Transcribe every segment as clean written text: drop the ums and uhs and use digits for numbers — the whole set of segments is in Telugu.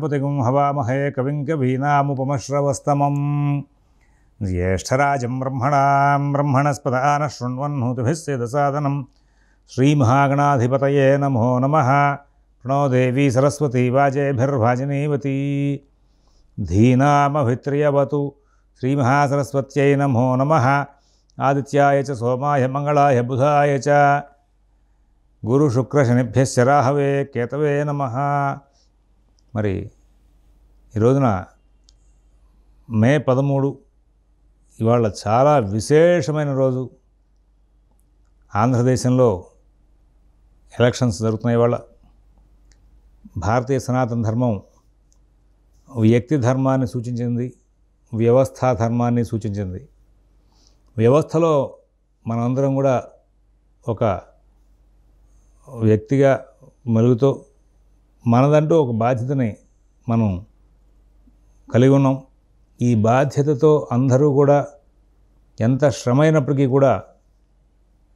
గణపతిగుం హవామహే కవిం కవీనాముపమశ్రవస్తమం జ్యేష్ఠరాజం బ్రహ్మణస్పదాన శృణ్వన్నోతిభిः సేదసాదనం శ్రీమహాగణాధిపతయే నమో నమః. ప్రణో దేవీ సరస్వతీ వాజేభిర్వాజినీవతీ ధీనామభిత్రియవతు. శ్రీమహాసరస్వత్యై నమో నమః. ఆదిత్యాయ చ సోమాయ మంగళాయ బుధాయ చ గురు శుక్ర శనిభ్యశ్చ రాహవే కేతవే నమః. మరి ఈ రోజున మే 13 ఇవాళ చాలా విశేషమైన రోజు. ఆంధ్రదేశంలో ఎలక్షన్స్ జరుగుతున్నాయి. ఇవాళ భారతీయ సనాతన ధర్మం వ్యక్తి ధర్మాన్ని సూచించింది, వ్యవస్థా ధర్మాన్ని సూచించింది. వ్యవస్థలో మనందరం కూడా ఒక వ్యక్తిగా మెలుగుతూ మనదంటూ ఒక బాధ్యతని మనం కలిగి ఉన్నాం. ఈ బాధ్యతతో అందరూ కూడా ఎంత శ్రమైనప్పటికీ కూడా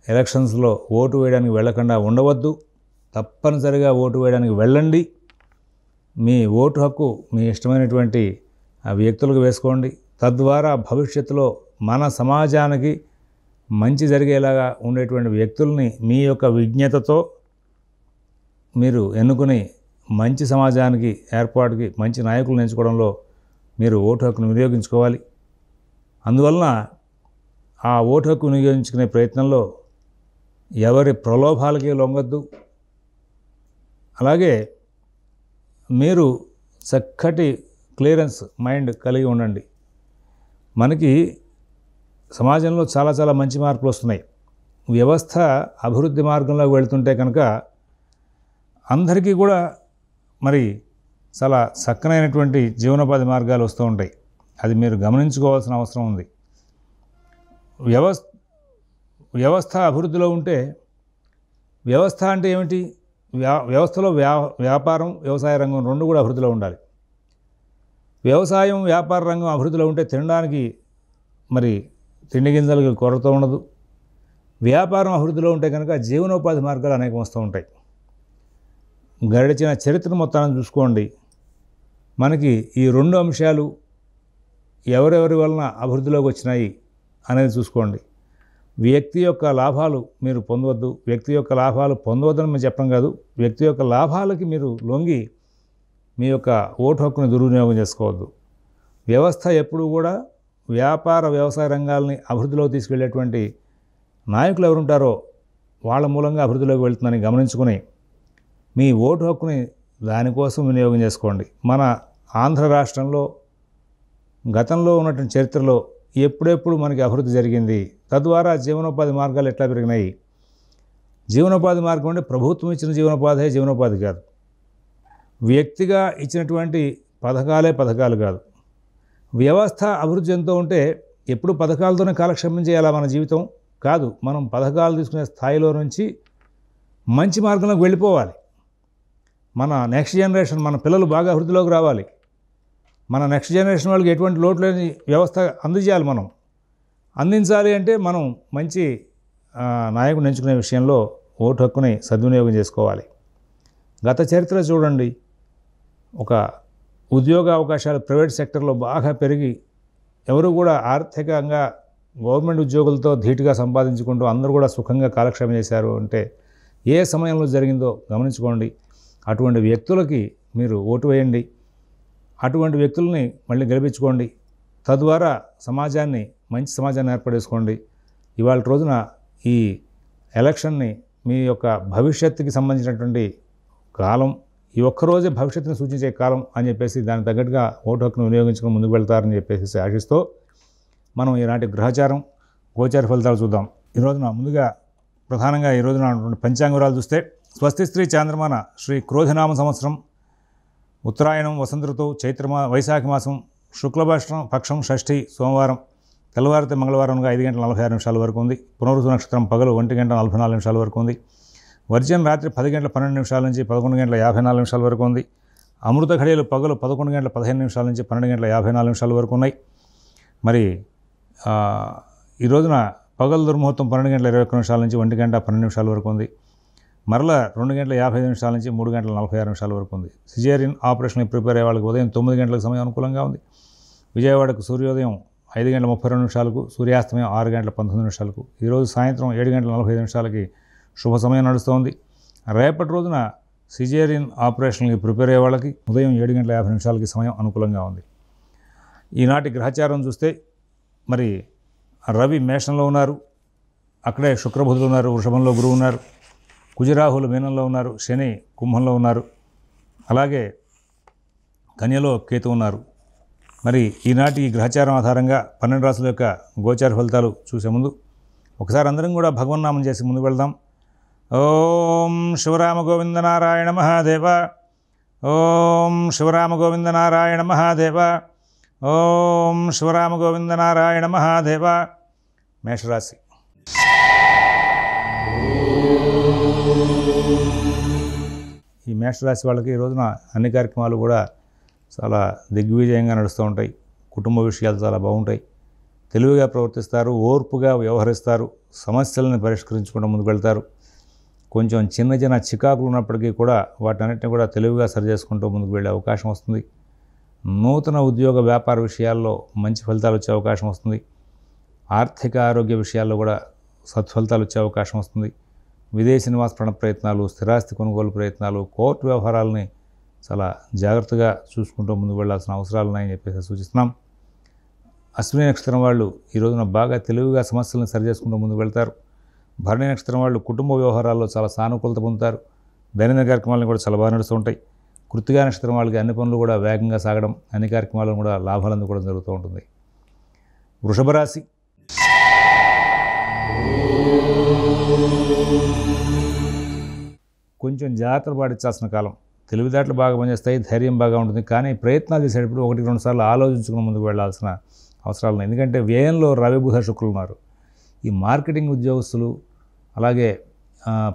ఎలక్షన్స్లో ఓటు వేయడానికి వెళ్ళకుండా ఉండవద్దు. తప్పనిసరిగా ఓటు వేయడానికి వెళ్ళండి. మీ ఓటు హక్కు మీ ఇష్టమైనటువంటి వ్యక్తులకు వేసుకోండి. తద్వారా భవిష్యత్తులో మన సమాజానికి మంచి జరిగేలాగా ఉండేటువంటి వ్యక్తుల్ని మీ యొక్క విజ్ఞతతో మీరు ఎన్నుకుని మంచి సమాజానికి ఏర్పాటుకి మంచి నాయకులను ఎంచుకోవడంలో మీరు ఓటు హక్కును వినియోగించుకోవాలి. అందువలన ఆ ఓటు హక్కు వినియోగించుకునే ప్రయత్నంలో ఎవరి ప్రలోభాలకి లొంగొద్దు. అలాగే మీరు చక్కటి క్లియరెన్స్ మైండ్ కలిగి ఉండండి. మనకి సమాజంలో చాలా చాలా మంచి మార్పులు వస్తున్నాయి. వ్యవస్థ అభివృద్ధి మార్గంలోకి వెళుతుంటే కనుక అందరికీ కూడా మరి చాలా చక్కనైనటువంటి జీవనోపాధి మార్గాలు వస్తూ ఉంటాయి. అది మీరు గమనించుకోవాల్సిన అవసరం ఉంది. వ్యవస్థ అభివృద్ధిలో ఉంటే, వ్యవస్థ అంటే ఏమిటి? వ్యవస్థలో వ్యాపారం, వ్యవసాయ రంగం రెండు కూడా అభివృద్ధిలో ఉండాలి. వ్యవసాయం, వ్యాపార రంగం అభివృద్ధిలో ఉంటే తినడానికి మరి తిండి గింజలకు కొరత ఉండదు. వ్యాపారం అభివృద్ధిలో ఉంటే కనుక జీవనోపాధి మార్గాలు అనేకం వస్తూ ఉంటాయి. గడిచిన చరిత్ర మొత్తాన్ని చూసుకోండి. మనకి ఈ రెండు అంశాలు ఎవరెవరి వలన అభివృద్ధిలోకి వచ్చినాయి అనేది చూసుకోండి. వ్యక్తి యొక్క లాభాలు మీరు పొందవద్దు. వ్యక్తి యొక్క లాభాలు పొందవద్దని మేము చెప్పడం కాదు. వ్యక్తి యొక్క లాభాలకి మీరు లొంగి మీ యొక్క ఓటు హక్కుని దుర్వినియోగం చేసుకోవద్దు. వ్యవస్థ ఎప్పుడూ కూడా వ్యాపార వ్యవసాయ రంగాల్ని అభివృద్ధిలోకి తీసుకెళ్లేటువంటి నాయకులు ఎవరుంటారో వాళ్ళ మూలంగా అభివృద్ధిలోకి వెళ్తుందని గమనించుకుని మీ ఓటు హక్కుని దానికోసం వినియోగం చేసుకోండి. మన ఆంధ్ర రాష్ట్రంలో గతంలో ఉన్నటువంటి చరిత్రలో ఎప్పుడెప్పుడు మనకి అభివృద్ధి జరిగింది, తద్వారా జీవనోపాధి మార్గాలు ఎట్లా పెరిగినాయి. జీవనోపాధి మార్గం అంటే ప్రభుత్వం ఇచ్చిన జీవనోపాధి కాదు. వ్యక్తిగా ఇచ్చినటువంటి పథకాలు కాదు. వ్యవస్థ అభివృద్ధి చెందుతూ ఉంటే ఎప్పుడు పథకాలతోనే కాలక్షేపం చేయాలా మన జీవితం కాదు. మనం పథకాలు తీసుకునే స్థాయిలో నుంచి మంచి మార్గంలోకి వెళ్ళిపోవాలి. మన నెక్స్ట్ జనరేషన్, మన పిల్లలు బాగా అభివృద్ధిలోకి రావాలి. మన నెక్స్ట్ జనరేషన్ వాళ్ళకి ఎటువంటి లోటు లేని వ్యవస్థ అందజేయాలి. మనం అందించాలి అంటే మనం మంచి నాయకుడిని ఎంచుకునే విషయంలో ఓటు హక్కుని సద్వినియోగం చేసుకోవాలి. గత చరిత్ర చూడండి. ఒక ఉద్యోగ అవకాశాలు ప్రైవేట్ సెక్టర్లో బాగా పెరిగి ఎవరు కూడా ఆర్థికంగా గవర్నమెంట్ ఉద్యోగులతో ధీటుగా సంపాదించుకుంటూ అందరూ కూడా సుఖంగా కాలక్షేపం చేశారు అంటే ఏ సమయంలో జరిగిందో గమనించుకోండి. అటువంటి వ్యక్తులకి మీరు ఓటు వేయండి. అటువంటి వ్యక్తుల్ని మళ్ళీ గెలిపించుకోండి. తద్వారా మంచి సమాజాన్ని ఏర్పడేసుకోండి. ఇవాళ రోజున ఈ ఎలక్షన్ని మీ యొక్క భవిష్యత్తుకి సంబంధించినటువంటి కాలం, ఈ ఒక్కరోజే భవిష్యత్తుని సూచించే కాలం అని చెప్పేసి దానికి తగ్గట్టుగా ఓటు హక్కును వినియోగించుకుని ముందుకు వెళ్తారని చెప్పేసి ఆశిస్తూ మనం ఈనాటి గ్రహచారం గోచార ఫలితాలు చూద్దాం. ఈ రోజున ముందుగా ప్రధానంగా ఈ రోజున ఉన్నటువంటి పంచాంగరాలు చూస్తే స్వస్తి శ్రీ చాంద్రమాన శ్రీ క్రోధినామ సంవత్సరం ఉత్తరాయణం వసంత ఋతువు వైశాఖ మాసం శుక్లపక్షం షష్ఠి సోమవారం తెల్లవారితే మంగళవారంగా 5 గంటల 46 నిమిషాల వరకు ఉంది. పునరుసు నక్షత్రం పగలు 1 గంట 44 నిమిషాల వరకు ఉంది. వర్జన్ రాత్రి 10 గంటల 12 నిమిషాల నుంచి 11 గంటల 54 నిమిషాల వరకు ఉంది. అమృత ఘడియలు పగలు 11 గంటల 15 నిమిషాల నుంచి 12 గంటల 54 నిమిషాల వరకు ఉన్నాయి. మరి ఈ రోజున పగలు దుర్ముహూర్తం 12 గంటల 21 నిమిషాల నుంచి 1 గంట 12 నిమిషాల వరకు ఉంది. మరలా 2:55 నుంచి 3:46 వరకు ఉంది. సిజేరియన్ ఆపరేషన్కి ప్రిపేర్ అయ్యే వాళ్ళకి ఉదయం 9 గంటలకు సమయం అనుకూలంగా ఉంది. విజయవాడకు సూర్యోదయం 5:32 సూర్యాస్తమయం 6:19. ఈరోజు సాయంత్రం 7:45 శుభ సమయం నడుస్తోంది. రేపటి రోజున సిజేరియన్ ఆపరేషన్కి ప్రిపేర్ అయ్యే వాళ్ళకి ఉదయం 7:50 సమయం అనుకూలంగా ఉంది. ఈనాటి గ్రహచారం చూస్తే మరి రవి మేషంలో ఉన్నారు, అక్కడే శుక్రబుధులు ఉన్నారు, వృషభంలో గురువు ఉన్నారు, కుజరాహులు మీనంలో ఉన్నారు, శని కుంభంలో ఉన్నారు, అలాగే కన్యలో కేతు ఉన్నారు. మరి ఈనాటి గ్రహచారం ఆధారంగా 12 రాశుల యొక్క గోచార ఫలితాలు చూసే ముందు ఒకసారి అందరం కూడా భగవన్నామం చేసి ముందుకు వెళ్దాం. ఓం శివరామ గోవింద నారాయణ మహాదేవ, ఓం శివరామ గోవింద నారాయణ మహాదేవ, ఓం శివరామ గోవింద నారాయణ మహాదేవ. మేషరాశి. ఈ మేషరాశి వాళ్ళకి ఈ రోజున అన్ని కార్యక్రమాలు కూడా చాలా దిగ్విజయంగా నడుస్తూ ఉంటాయి. కుటుంబ విషయాలు చాలా బాగుంటాయి. తెలివిగా ప్రవర్తిస్తారు, ఓర్పుగా వ్యవహరిస్తారు, సమస్యలను పరిష్కరించుకుంటూ ముందుకు వెళ్తారు. కొంచెం చిన్న చిన్న చికాకులు ఉన్నప్పటికీ కూడా వాటన్నిటిని కూడా తెలివిగా సరిచేసుకుంటూ ముందుకు వెళ్ళే అవకాశం వస్తుంది. నూతన ఉద్యోగ వ్యాపార విషయాల్లో మంచి ఫలితాలు వచ్చే అవకాశం వస్తుంది. ఆర్థిక ఆరోగ్య విషయాల్లో కూడా సత్ఫలితాలు వచ్చే అవకాశం వస్తుంది. విదేశీ నివాస ప్రయత్నాలు, స్థిరాస్తి కొనుగోలు ప్రయత్నాలు, కోర్టు వ్యవహారాలని చాలా జాగ్రత్తగా చూసుకుంటూ ముందుకు వెళ్ళాల్సిన అవసరాలు ఉన్నాయని చెప్పేసి సూచిస్తున్నాం. అశ్విని నక్షత్రం వాళ్ళు ఈ రోజున బాగా తెలివిగా సమస్యలను సరిచేసుకుంటూ ముందుకు వెళ్తారు. భరణి నక్షత్రం వాళ్ళు కుటుంబ వ్యవహారాల్లో చాలా సానుకూలత పొందుతారు. దైనందిన కార్యక్రమాలను కూడా చాలా బాగా నడుస్తూ ఉంటాయి. కృత్తికా నక్షత్రం వాళ్ళకి అన్ని పనులు కూడా వేగంగా సాగడం, అన్ని కార్యక్రమాలను కూడా లాభాలు అందుకోవడం జరుగుతూ ఉంటుంది. వృషభ రాశి. కొంచెం జాగ్రత్తలు పాటించాల్సిన కాలం. తెలివితేటలు బాగా పనిచేస్తాయి, ధైర్యం బాగా ఉంటుంది. కానీ ప్రయత్నాలు చేసేటప్పుడు 1-2 సార్లు ఆలోచించుకుని ముందుకు వెళ్ళాల్సిన అవసరాలు ఉన్నాయి. ఎందుకంటే వ్యయంలో రవి బుధ శుక్రులు ఉన్నారు. ఈ మార్కెటింగ్ ఉద్యోగస్తులు, అలాగే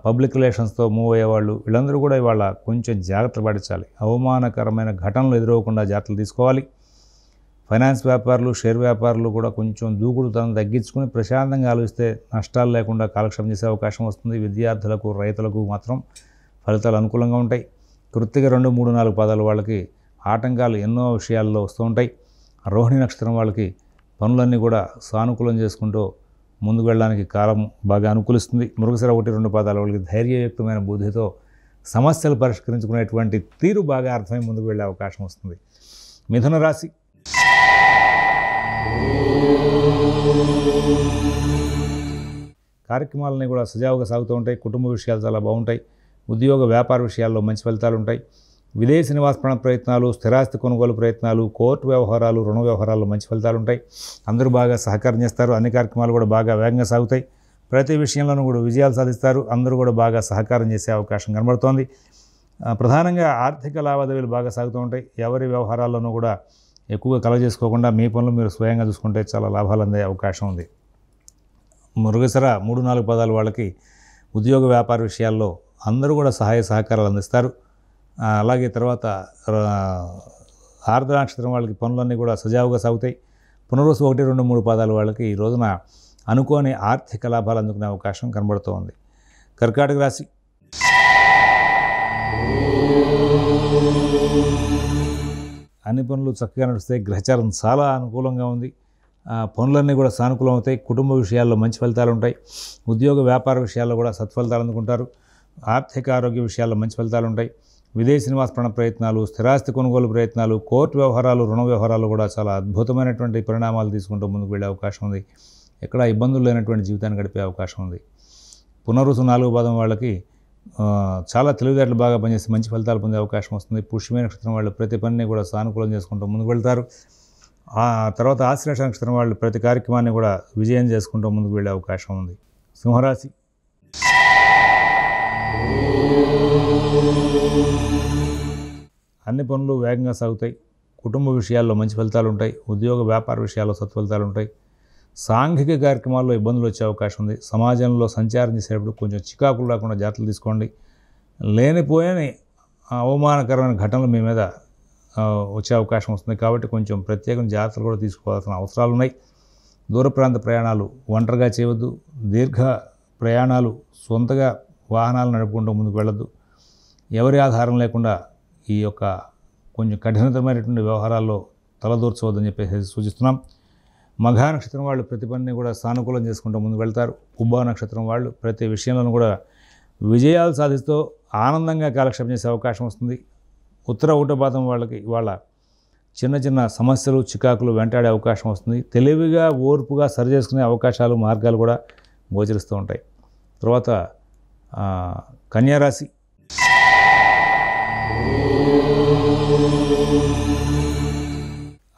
పబ్లిక్ రిలేషన్స్తో మూవ్ అయ్యేవాళ్ళు, వీళ్ళందరూ కూడా ఇవాళ కొంచెం జాగ్రత్తలు పాటించాలి. అవమానకరమైన ఘటనలు ఎదురవకుండా జాగ్రత్తలు తీసుకోవాలి. ఫైనాన్స్ వ్యాపారులు, షేర్ వ్యాపారులు కూడా కొంచెం దూకుడుతనం తగ్గించుకుని ప్రశాంతంగా ఆలోచిస్తే నష్టాలు లేకుండా కాలక్షేపం చేసే అవకాశం వస్తుంది. విద్యార్థులకు, రైతులకు మాత్రం ఫలితాలు అనుకూలంగా ఉంటాయి. కృత్తిక 2, 3, 4 పాదాల వాళ్ళకి ఆటంకాలు ఎన్నో విషయాల్లో వస్తూ ఉంటాయి. రోహిణి నక్షత్రం వాళ్ళకి పనులన్నీ కూడా సానుకూలం చేసుకుంటూ ముందుకు వెళ్ళడానికి కాలం బాగా అనుకూలిస్తుంది. మృగశిర 1, 2 పాదాల వాళ్ళకి ధైర్యయుక్తమైన బుద్ధితో సమస్యలు పరిష్కరించుకునేటువంటి తీరు బాగా అర్థమై ముందుకు వెళ్ళే అవకాశం వస్తుంది. మిథున రాశి. కార్యక్రమాలన్నీ కూడా సజావుగా సాగుతూ ఉంటాయి. కుటుంబ విషయాలు చాలా బాగుంటాయి. ఉద్యోగ వ్యాపార విషయాల్లో మంచి ఫలితాలు ఉంటాయి. విదేశీ నివాస ప్రయత్నాలు, స్థిరాస్తి కొనుగోలు ప్రయత్నాలు, కోర్టు వ్యవహారాలు, రుణ వ్యవహారాల్లో మంచి ఫలితాలు ఉంటాయి. అందరూ బాగా సహకారం చేస్తారు. అన్ని కార్యక్రమాలు కూడా బాగా వేగంగా సాగుతాయి. ప్రతి విషయంలోనూ కూడా విజయాలు సాధిస్తారు. అందరూ కూడా బాగా సహకారం చేసే అవకాశం కనబడుతోంది. ప్రధానంగా ఆర్థిక లావాదేవీలు బాగా సాగుతూ ఉంటాయి. ఎవరి వ్యవహారాల్లోనూ కూడా ఎక్కువగా కలగజేసుకోకుండా మీ పనులు మీరు స్వయంగా చూసుకుంటే చాలా లాభాలు అందే అవకాశం ఉంది. మృగశిర 3, 4 పాదాల వాళ్ళకి ఉద్యోగ వ్యాపార విషయాల్లో అందరూ కూడా సహాయ సహకారాలు అందిస్తారు. అలాగే తర్వాత ఆర్ద్ర నక్షత్రం వాళ్ళకి పనులన్నీ కూడా సజావుగా సాగుతాయి. పునర్వసు 1, 2, 3 పాదాల వాళ్ళకి ఈ రోజున అనుకోని ఆర్థిక లాభాలు అందుకునే అవకాశం కనబడుతూ ఉంది. కర్కాటక రాశి. అన్ని పనులు చక్కగా నడుస్తాయి. గ్రహచారం చాలా అనుకూలంగా ఉంది. పనులన్నీ కూడా సానుకూలం అవుతాయి. కుటుంబ విషయాల్లో మంచి ఫలితాలు ఉంటాయి. ఉద్యోగ వ్యాపార విషయాల్లో కూడా సత్ఫలితాలు అందుకుంటారు. ఆర్థిక ఆరోగ్య విషయాల్లో మంచి ఫలితాలు ఉంటాయి. విదేశీ నివాస ప్రయత్నాలు, స్థిరాస్తి కొనుగోలు ప్రయత్నాలు, కోర్టు వ్యవహారాలు, రుణ వ్యవహారాలు కూడా చాలా అద్భుతమైనటువంటి పరిణామాలు తీసుకుంటూ ముందుకు వెళ్ళే అవకాశం ఉంది. ఎక్కడ ఇబ్బందులు లేనటువంటి జీవితాన్ని గడిపే అవకాశం ఉంది. పునర్వసు 4 పాదం వాళ్ళకి చాలా తెలివితేటలు బాగా పనిచేసి మంచి ఫలితాలు పొందే అవకాశం వస్తుంది. పుష్యమి నక్షత్రం వాళ్ళు ప్రతి పనిని కూడా సానుకూలం చేసుకుంటూ ముందుకు వెళ్తారు. ఆ తర్వాత ఆశ్లేష నక్షత్రం వాళ్ళు ప్రతి కార్యక్రమాన్ని కూడా విజయం చేసుకుంటూ ముందుకు వెళ్ళే అవకాశం ఉంది. సింహరాశి. అన్ని పనులు వేగంగా సాగుతాయి. కుటుంబ విషయాల్లో మంచి ఫలితాలు ఉంటాయి. ఉద్యోగ వ్యాపార విషయాల్లో సత్ఫలితాలు ఉంటాయి. సాంఘిక కార్యక్రమాల్లో ఇబ్బందులు వచ్చే అవకాశం ఉంది. సమాజంలో సంచారం చేసేటప్పుడు కొంచెం చికాకులు రాకుండా జాగ్రత్తలు తీసుకోండి. లేనిపోయని అవమానకరమైన ఘటనలు మీ మీద వచ్చే అవకాశం వస్తుంది. కాబట్టి కొంచెం ప్రత్యేకమైన జాగ్రత్తలు కూడా తీసుకోవాల్సిన అవసరాలు ఉన్నాయి. దూర ప్రాంత ప్రయాణాలు ఒంటరిగా చేయవద్దు. దీర్ఘ ప్రయాణాలు సొంతగా వాహనాలు నడుపుకుంటూ ముందుకు వెళ్ళొద్దు. ఎవరి ఆధారం లేకుండా ఈ యొక్క కొంచెం కఠినతరమైనటువంటి వ్యవహారాల్లో తలదూర్చవద్దని చెప్పేసి సూచిస్తున్నాం. మఘా నక్షత్రం వాళ్ళు ప్రతి పనిని కూడా సానుకూలం చేసుకుంటూ ముందుకు వెళ్తారు. పుబ్బా నక్షత్రం వాళ్ళు ప్రతి విషయంలోనూ కూడా విజయాలు సాధిస్తూ ఆనందంగా కాలక్షేపం చేసే అవకాశం వస్తుంది. ఉత్తర ఊటపాదం వాళ్ళకి ఇవాళ చిన్న చిన్న సమస్యలు చికాకులు వెంటాడే అవకాశం వస్తుంది. తెలివిగా ఓర్పుగా సరి చేసుకునే అవకాశాలు మార్గాలు కూడా గోచరిస్తూ ఉంటాయి. తర్వాత కన్యారాశి.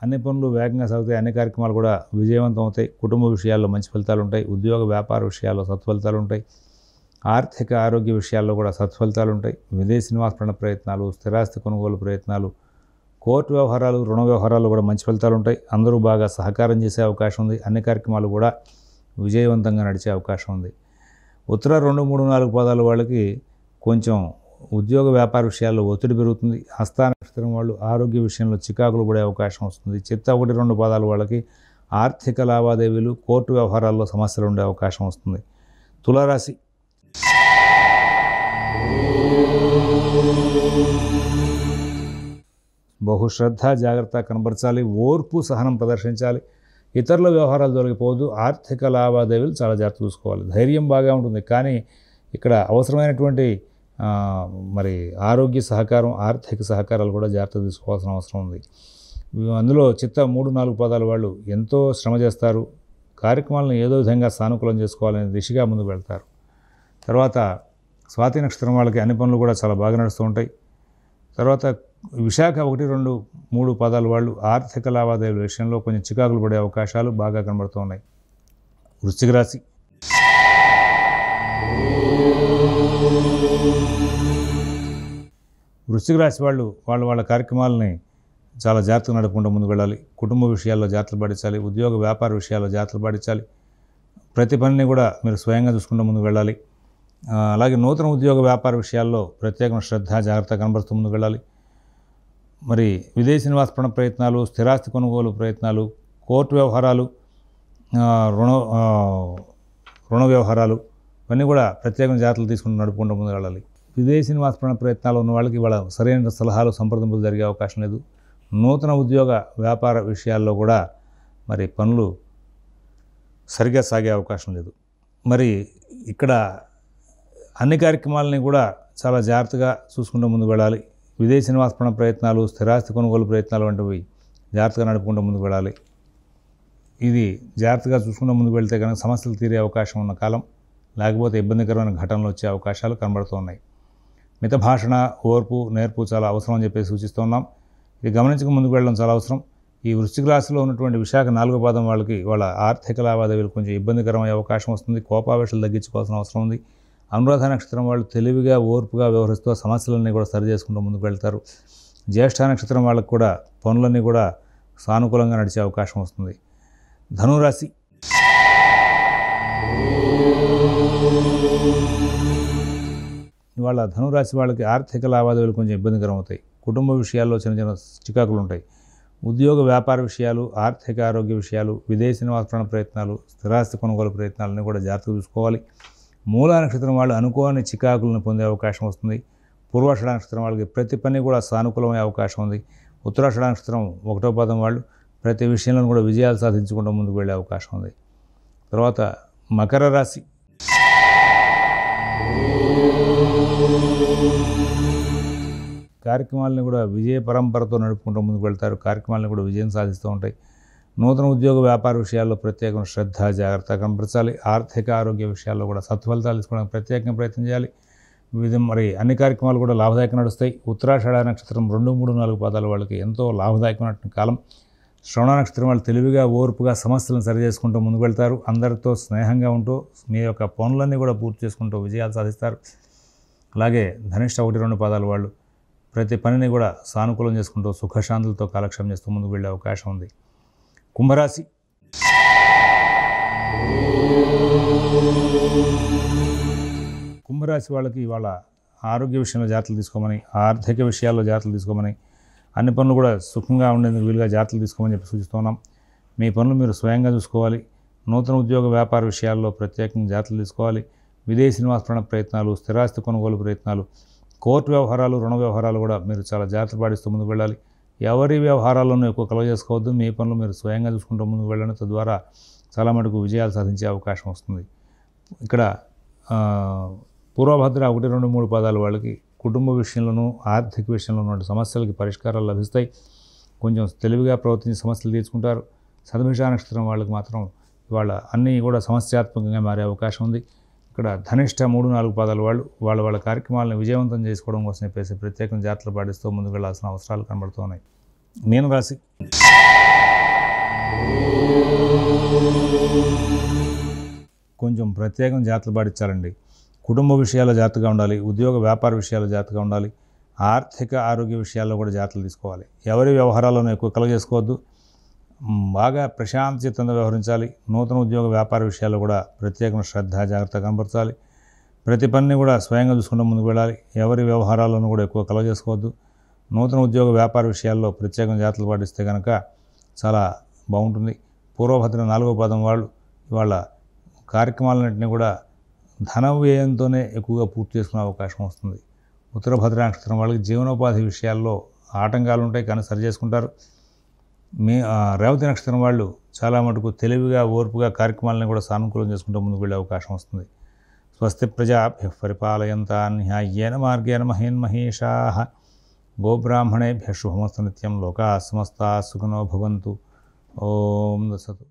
అన్ని పనులు వేగంగా సాగుతాయి. అన్ని కార్యక్రమాలు కూడా విజయవంతం అవుతాయి. కుటుంబ విషయాల్లో మంచి ఫలితాలు ఉంటాయి. ఉద్యోగ వ్యాపార విషయాల్లో సత్ఫలితాలు ఉంటాయి. ఆర్థిక ఆరోగ్య విషయాల్లో కూడా సత్ఫలితాలు ఉంటాయి. విదేశీ నివాస ప్రయత్నాలు, స్థిరాస్తి కొనుగోలు ప్రయత్నాలు, కోర్టు వ్యవహారాలు, రుణ వ్యవహారాలు కూడా మంచి ఫలితాలు ఉంటాయి. అందరూ బాగా సహకారం చేసే అవకాశం ఉంది. అన్ని కార్యక్రమాలు కూడా విజయవంతంగా నడిచే అవకాశం ఉంది. ఉత్తర 2, 3, 4 పాదాల వాళ్ళకి కొంచెం ఉద్యోగ వ్యాపార విషయాల్లో ఒత్తిడి పెరుగుతుంది. హస్త నక్షత్రం వాళ్ళు ఆరోగ్య విషయంలో చికాకులు పడే అవకాశం వస్తుంది. చిత్త 1, 2 పాదాల వాళ్ళకి ఆర్థిక లావాదేవీలు, కోర్టు వ్యవహారాల్లో సమస్యలు ఉండే అవకాశం వస్తుంది. తులారాశి. బహుశ్రద్ధ జాగ్రత్త కనబరచాలి. ఓర్పు సహనం ప్రదర్శించాలి. ఇతరుల వ్యవహారాలు తొలగిపోవద్దు. ఆర్థిక లావాదేవీలు చాలా జాగ్రత్త చూసుకోవాలి. ధైర్యం బాగా ఉంటుంది, కానీ ఇక్కడ అవసరమైనటువంటి మరి ఆరోగ్య సహకారం, ఆర్థిక సహకారాలు కూడా జాగ్రత్త తీసుకోవాల్సిన అవసరం ఉంది. అందులో చిత్త 3, 4 పాదాల వాళ్ళు ఎంతో శ్రమ చేస్తారు. కార్యక్రమాలను ఏదో విధంగా సానుకూలం చేసుకోవాలనే దిశగా ముందుకు వెళ్తారు. తర్వాత స్వాతి నక్షత్రం వాళ్ళకి అన్ని పనులు కూడా చాలా బాగా నడుస్తూ ఉంటాయి. తర్వాత విశాఖ 1, 2, 3 పాదాల వాళ్ళు ఆర్థిక లావాదేవీల విషయంలో కొంచెం చికాకులు పడే అవకాశాలు బాగా కనబడుతూ ఉన్నాయి. వృశ్చిక రాశి. వృశ్చిక రాశి వాళ్ళు వాళ్ళ కార్యక్రమాలని చాలా జాగ్రత్తగా నడుపుకుంటూ ముందుకు వెళ్ళాలి. కుటుంబ విషయాల్లో జాగ్రత్తలు పాటించాలి. ఉద్యోగ వ్యాపార విషయాల్లో జాగ్రత్తలు పాటించాలి. ప్రతి పనిని కూడా మీరు స్వయంగా చూసుకుంటూ ముందుకు వెళ్ళాలి. అలాగే నూతన ఉద్యోగ వ్యాపార విషయాల్లో ప్రత్యేకమైన శ్రద్ధ జాగ్రత్త కనబరుస్తూ ముందుకు వెళ్ళాలి. మరి విదేశీ నివాస ప్రయత్నాలు, స్థిరాస్తి కొనుగోలు ప్రయత్నాలు, కోర్టు వ్యవహారాలు, రుణ వ్యవహారాలు ఇవన్నీ కూడా ప్రత్యేకమైన జాగ్రత్తలు తీసుకుంటూ నడుపుకుంటూ ముందుకు వెళ్ళాలి. విదేశీ నివాస ప్రయత్నాలు ఉన్న వాళ్ళకి ఇవాళ సరైన సలహాలు, సంప్రదింపులు జరిగే అవకాశం లేదు. నూతన ఉద్యోగ వ్యాపార విషయాల్లో కూడా మరి పనులు సరిగా సాగే అవకాశం లేదు. మరి ఇక్కడ అన్ని కార్యక్రమాలని కూడా చాలా జాగ్రత్తగా చూసుకుంటూ ముందుకు వెళ్ళాలి. విదేశీ నివాస ప్రయత్నాలు, స్థిరాస్తి కొనుగోలు ప్రయత్నాలు వంటివి జాగ్రత్తగా నడుపుకుంటూ ముందుకు వెళ్ళాలి. ఇది జాగ్రత్తగా చూసుకుంటూ ముందుకు వెళ్తే కనుక సమస్యలు తీరే అవకాశం ఉన్న కాలం, లేకపోతే ఇబ్బందికరమైన ఘటనలు వచ్చే అవకాశాలు కనబడుతూ ఉన్నాయి. మిత భాషణ, ఓర్పు, నేర్పు చాలా అవసరం అని చెప్పి సూచిస్తున్నాం. ఇది గమనించక ముందుకు వెళ్ళడం చాలా అవసరం. ఈ వృశ్చిక రాశిలో ఉన్నటువంటి విశాఖ 4వ పాదం వాళ్ళకి వాళ్ళ ఆర్థిక లావాదేవీలు కొంచెం ఇబ్బందికరమయ్యే అవకాశం వస్తుంది. కోపావేశాలు తగ్గించుకోవాల్సిన అవసరం ఉంది. అనురాధ నక్షత్రం వాళ్ళు తెలివిగా, ఓర్పుగా వ్యవహరిస్తూ సమస్యలన్నీ కూడా సరి చేసుకుంటూ ముందుకు వెళ్తారు. జ్యేష్ఠ నక్షత్రం వాళ్ళకు కూడా పనులన్నీ కూడా సానుకూలంగా నడిచే అవకాశం వస్తుంది. ధనురాశి. ఇవాళ ధనురాశి వాళ్ళకి ఆర్థిక లావాదేవీలు కొంచెం ఇబ్బందికరం అవుతాయి. కుటుంబ విషయాల్లో చిన్న చిన్న చికాకులు ఉంటాయి. ఉద్యోగ వ్యాపార విషయాలు, ఆర్థిక ఆరోగ్య విషయాలు, విదేశీ నివాస ప్రయత్నాలు, స్థిరాస్తి కొనుగోలు ప్రయత్నాలని కూడా జాగ్రత్తగా చూసుకోవాలి. మూలా నక్షత్రం వాళ్ళు అనుకోని చికాకులను పొందే అవకాశం వస్తుంది. పూర్వాషాఢ నక్షత్రం వాళ్ళకి ప్రతి పని కూడా సానుకూలమయ్యే అవకాశం ఉంది. ఉత్తరాషాఢ నక్షత్రం 1వ పాదం వాళ్ళు ప్రతి విషయంలో కూడా విజయాలు సాధించుకుంటూ ముందుకు వెళ్ళే అవకాశం ఉంది. తర్వాత మకర రాశి. కార్యక్రమాలను కూడా విజయ పరంపరతో నడుపుకుంటూ ముందుకు వెళ్తారు. కార్యక్రమాలను కూడా విజయం సాధిస్తూ ఉంటాయి. నూతన ఉద్యోగ వ్యాపార విషయాల్లో ప్రత్యేకమైన శ్రద్ధ జాగ్రత్త కనపరచాలి. ఆర్థిక ఆరోగ్య విషయాల్లో కూడా సత్ఫలితాలు తీసుకోవడానికి ప్రత్యేకంగా ప్రయత్నం చేయాలి. మరి అన్ని కార్యక్రమాలు కూడా లాభదాయకంగా నడుస్తాయి. ఉత్తరాషాఢ నక్షత్రం 2, 3, 4 పాదాల వాళ్ళకి ఎంతో లాభదాయకమైన కాలం. శ్రవణ నక్షత్రం వాళ్ళు తెలివిగా, ఓర్పుగా సమస్యలను సరి చేసుకుంటూ ముందుకు వెళ్తారు. అందరితో స్నేహంగా ఉంటూ మీ యొక్క పనులన్నీ కూడా పూర్తి చేసుకుంటూ విజయాలు సాధిస్తారు. అలాగే ధనిష్ట 1, 2 పాదాల వాళ్ళు ప్రతి పనిని కూడా సానుకూలం చేసుకుంటూ సుఖశాంతులతో కాలక్షేపం చేస్తూ ముందుకు వెళ్ళే అవకాశం ఉంది. కుంభరాశి. కుంభరాశి వాళ్ళకి ఇవాళ ఆరోగ్య విషయంలో జాగ్రత్తలు తీసుకోమని, ఆర్థిక విషయాల్లో జాగ్రత్తలు తీసుకోమని, అన్ని పనులు కూడా సుఖంగా ఉండేందుకు వీలుగా జాగ్రత్తలు తీసుకోమని చెప్పి సూచిస్తున్నాం. మీ పనులు మీరు స్వయంగా చూసుకోవాలి. నూతన ఉద్యోగ వ్యాపార విషయాల్లో ప్రత్యేకంగా జాగ్రత్తలు తీసుకోవాలి. విదేశీ నివాస ప్రయత్నాలు, స్థిరాస్తి కొనుగోలు ప్రయత్నాలు, కోర్టు వ్యవహారాలు, రుణ వ్యవహారాలు కూడా మీరు చాలా జాగ్రత్త పాటిస్తూ ముందుకు వెళ్ళాలి. ఎవరి వ్యవహారాల్లోనూ ఎక్కువ కలవ చేసుకోవద్దు. మీ పనులు మీరు స్వయంగా చూసుకుంటూ ముందుకు వెళ్ళడం, తద్వారా చాలా మటుకు విజయాలు సాధించే అవకాశం వస్తుంది. ఇక్కడ పూర్వభద్ర 1, 2, 3 పాదాల వాళ్ళకి కుటుంబ విషయంలోనూ ఆర్థిక విషయంలో ఉన్న సమస్యలకి పరిష్కారాలు లభిస్తాయి. కొంచెం తెలివిగా ప్రవర్తించి సమస్యలు తీర్చుకుంటారు. శతభిష నక్షత్రం వాళ్ళకి మాత్రం ఇవాళ అన్నీ కూడా సమస్యాత్మకంగా మారే అవకాశం ఉంది. ఇక్కడ ధనిష్ట 3, 4 పాదాల వాళ్ళు వాళ్ళ కార్యక్రమాలను విజయవంతం చేసుకోవడం కోసం చెప్పేసి ప్రత్యేకంగా జాగ్రత్తలు పాటిస్తూ ముందుకు వెళ్లాల్సిన అవసరాలు కనబడుతున్నాయి. మీన రాశి కొంచెం ప్రత్యేకంగా జాగ్రత్తలు పాటించాలండి. కుటుంబ విషయాల్లో జాగ్రత్తగా ఉండాలి. ఉద్యోగ వ్యాపార విషయాల్లో జాగ్రత్తగా ఉండాలి. ఆర్థిక ఆరోగ్య విషయాల్లో కూడా జాగ్రత్తలు తీసుకోవాలి. ఎవరి వ్యవహారాలను ఎక్కువ కలగజేసుకోవద్దు. బాగా ప్రశాంత చిత్తంగా వ్యవహరించాలి. నూతన ఉద్యోగ వ్యాపార విషయాల్లో కూడా ప్రత్యేకమైన శ్రద్ధ జాగ్రత్త కనబరచాలి. ప్రతి పనిని కూడా స్వయంగా చూసుకుంటూ ముందుకు వెళ్ళాలి. ఎవరి వ్యవహారాలను కూడా ఎక్కువ కలగజేసుకోవద్దు. నూతన ఉద్యోగ వ్యాపార విషయాల్లో ప్రత్యేకంగా జాగ్రత్తలు పాటిస్తే కనుక చాలా బాగుంటుంది. పూర్వభద్ర 4వ పాదం వాళ్ళు ఇవాళ కార్యక్రమాలన్నింటినీ కూడా ధన వ్యయంతోనే ఎక్కువగా పూర్తి చేసుకునే అవకాశం వస్తుంది. ఉత్తరభద్ర నక్షత్రం వాళ్ళకి జీవనోపాధి విషయాల్లో ఆటంకాలు ఉంటాయి, కానీ సరి చేసుకుంటారు. రేవతి నక్షత్రం వాళ్ళు చాలా మటుకు తెలివిగా ఓర్పుగా కార్యక్రమాలను కూడా సానుకూలం చేసుకుంటూ ముందుకు వెళ్ళే అవకాశం వస్తుంది. స్వస్తి ప్రజాభ్యః పరిపాలయంతాన్ న్యాయేన మార్గేణ మహేన్మహేషాః గోబ్రాహ్మణేభ్యః శుభమస్తు నిత్యం. లోకాః సమస్తాః సుఖినో భవంతు. ఓం దసతు.